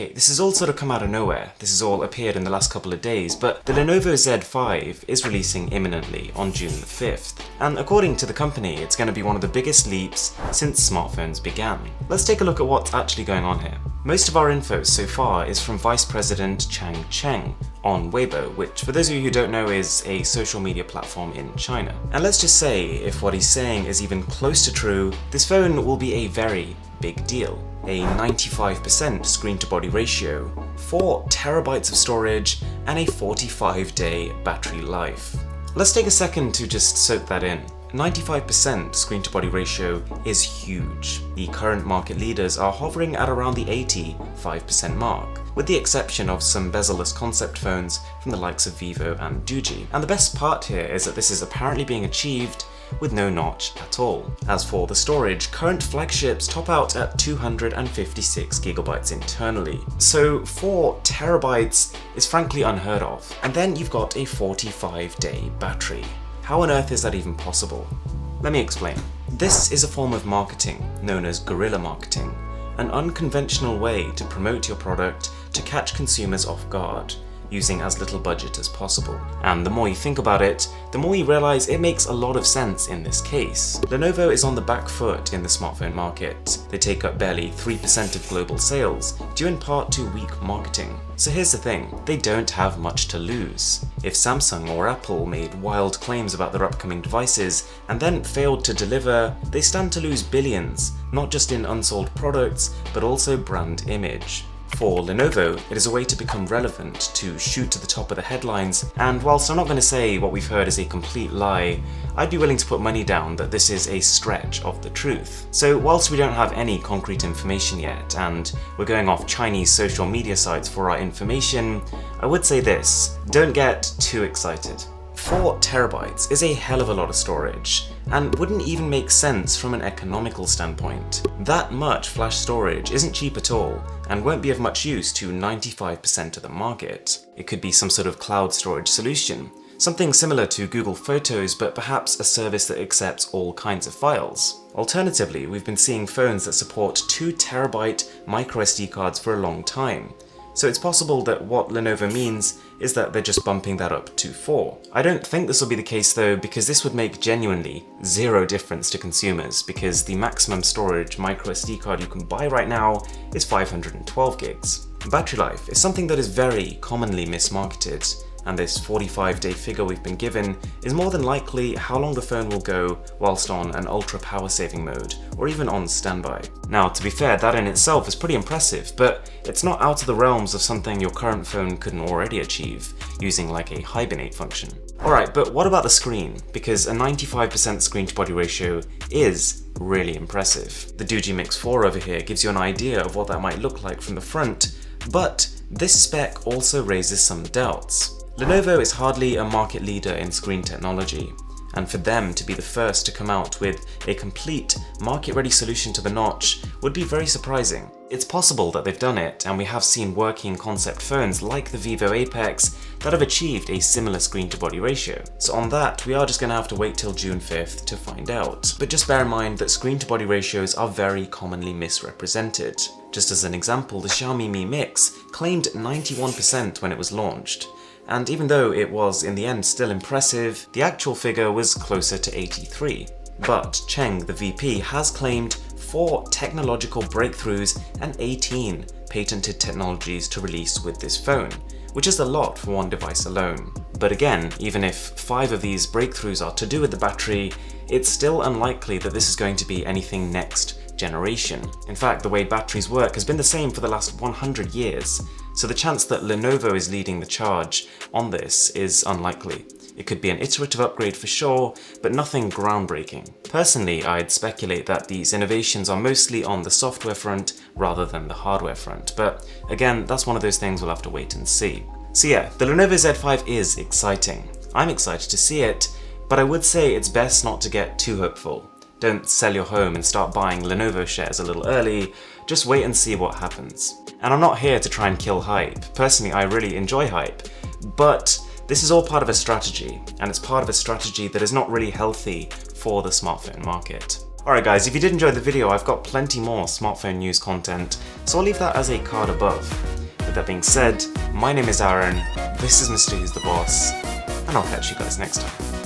Okay, this has all sort of come out of nowhere. This has all appeared in the last couple of days, but the Lenovo Z5 is releasing imminently on June the 5th. And according to the company, it's going to be one of the biggest leaps since smartphones began. Let's take a look at what's actually going on here. Most of our info so far is from Vice President Chang Cheng on Weibo, which for those of you who don't know is a social media platform in China. And let's just say, if what he's saying is even close to true, this phone will be a very big deal. A 95% screen-to-body ratio, 4 terabytes of storage, and a 45-day battery life. Let's take a second to just soak that in. 95% screen-to-body ratio is huge. The current market leaders are hovering at around the 85% mark, with the exception of some bezel-less concept phones from the likes of Vivo and Doogee. And the best part here is that this is apparently being achieved with no notch at all. As for the storage, current flagships top out at 256 gigabytes internally. So 4 terabytes is frankly unheard of. And then you've got a 45-day battery. How on earth is that even possible? Let me explain. This is a form of marketing known as guerrilla marketing, an unconventional way to promote your product to catch consumers off guard, using as little budget as possible. And the more you think about it, the more you realize it makes a lot of sense in this case. Lenovo is on the back foot in the smartphone market. They take up barely 3% of global sales, due in part to weak marketing. So here's the thing, they don't have much to lose. If Samsung or Apple made wild claims about their upcoming devices and then failed to deliver, they stand to lose billions, not just in unsold products, but also brand image. For Lenovo, it is a way to become relevant, to shoot to the top of the headlines, and whilst I'm not going to say what we've heard is a complete lie, I'd be willing to put money down that this is a stretch of the truth. So whilst we don't have any concrete information yet, and we're going off Chinese social media sites for our information, I would say this: don't get too excited. 4 terabytes is a hell of a lot of storage, and wouldn't even make sense from an economical standpoint. That much flash storage isn't cheap at all, and won't be of much use to 95% of the market. It could be some sort of cloud storage solution, something similar to Google Photos, but perhaps a service that accepts all kinds of files. Alternatively, we've been seeing phones that support 2 terabyte microSD cards for a long time. So it's possible that what Lenovo means is that they're just bumping that up to 4. I don't think this will be the case though, because this would make genuinely zero difference to consumers, because the maximum storage microSD card you can buy right now is 512 gigs. Battery life is something that is very commonly mismarketed, and this 45-day figure we've been given is more than likely how long the phone will go whilst on an ultra power saving mode, or even on standby. Now, to be fair, that in itself is pretty impressive, but it's not out of the realms of something your current phone couldn't already achieve, using like a hibernate function. Alright, but what about the screen? Because a 95% screen-to-body ratio is really impressive. The Doogee Mix 4 over here gives you an idea of what that might look like from the front, but this spec also raises some doubts. Lenovo is hardly a market leader in screen technology, and for them to be the first to come out with a complete market-ready solution to the notch would be very surprising. It's possible that they've done it, and we have seen working concept phones like the Vivo Apex that have achieved a similar screen-to-body ratio. So on that, we are just going to have to wait till June 5th to find out. But just bear in mind that screen-to-body ratios are very commonly misrepresented. Just as an example, the Xiaomi Mi Mix claimed 91% when it was launched. And even though it was in the end still impressive, the actual figure was closer to 83. But Cheng, the VP, has claimed 4 technological breakthroughs and 18 patented technologies to release with this phone, which is a lot for one device alone. But again, even if 5 of these breakthroughs are to do with the battery, it's still unlikely that this is going to be anything next generation. In fact, the way batteries work has been the same for the last 100 years, so the chance that Lenovo is leading the charge on this is unlikely. It could be an iterative upgrade for sure, but nothing groundbreaking. Personally, I'd speculate that these innovations are mostly on the software front rather than the hardware front, but again, that's one of those things we'll have to wait and see. So yeah, the Lenovo Z5 is exciting. I'm excited to see it, but I would say it's best not to get too hopeful. Don't sell your home and start buying Lenovo shares a little early, just wait and see what happens. And I'm not here to try and kill hype. Personally, I really enjoy hype, but this is all part of a strategy, and it's part of a strategy that is not really healthy for the smartphone market. Alright guys, if you did enjoy the video, I've got plenty more smartphone news content, so I'll leave that as a card above. With that being said, my name is Aaron, this is Mr. Who's the Boss, and I'll catch you guys next time.